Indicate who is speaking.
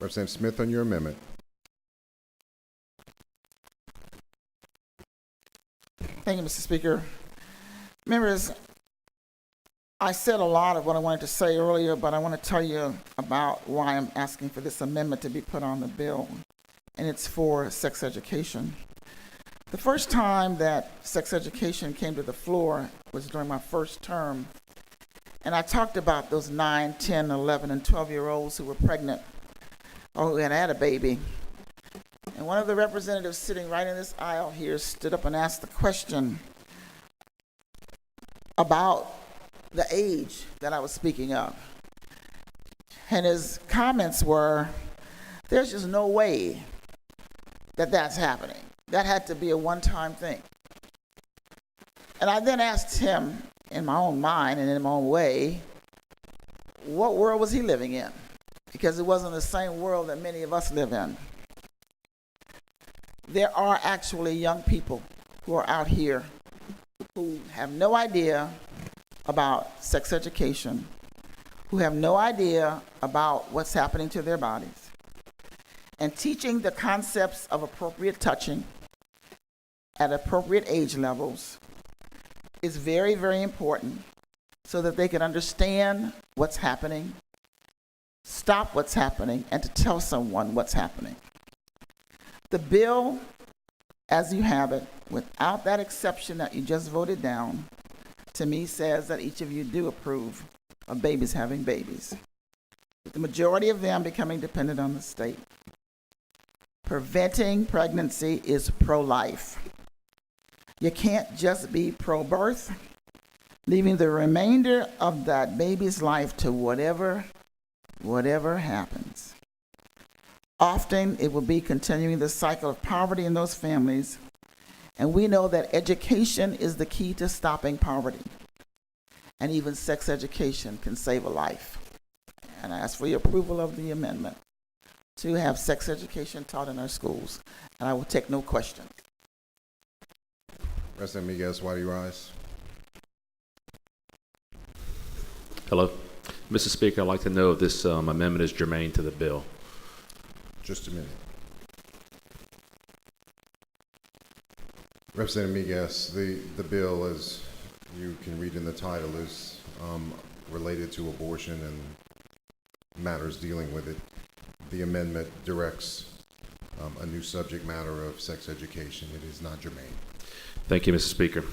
Speaker 1: Representative Smith on your amendment.
Speaker 2: Thank you, Mr. Speaker. Members, I said a lot of what I wanted to say earlier, but I want to tell you about why I'm asking for this amendment to be put on the bill, and it's for sex education. The first time that sex education came to the floor was during my first term, and I talked about those 9, 10, 11, and 12-year-olds who were pregnant or who had a baby. And one of the representatives sitting right in this aisle here stood up and asked the question about the age that I was speaking of. And his comments were, there's just no way that that's happening. That had to be a one-time thing. And I then asked him, in my own mind and in my own way, what world was he living in? Because it wasn't the same world that many of us live in. There are actually young people who are out here who have no idea about sex education, who have no idea about what's happening to their bodies. And teaching the concepts of appropriate touching at appropriate age levels is very, very important so that they can understand what's happening, stop what's happening, and to tell someone what's happening. The bill, as you have it, without that exception that you just voted down, to me says that each of you do approve of babies having babies, with the majority of them becoming dependent on the state. Preventing pregnancy is pro-life. You can't just be pro-birth, leaving the remainder of that baby's life to whatever happens. Often it will be continuing the cycle of poverty in those families, and we know that education is the key to stopping poverty. And even sex education can save a life. And I ask for your approval of the amendment to have sex education taught in our schools, and I will take no questions.
Speaker 1: Representative Miguez, why do you rise?
Speaker 3: Hello. Mr. Speaker, I'd like to know if this amendment is germane to the bill.
Speaker 1: Just a minute. Representative Miguez, the bill, as you can read in the title, is related to abortion and matters dealing with it. The amendment directs a new subject matter of sex education. It is not germane.
Speaker 3: Thank you, Mr. Speaker.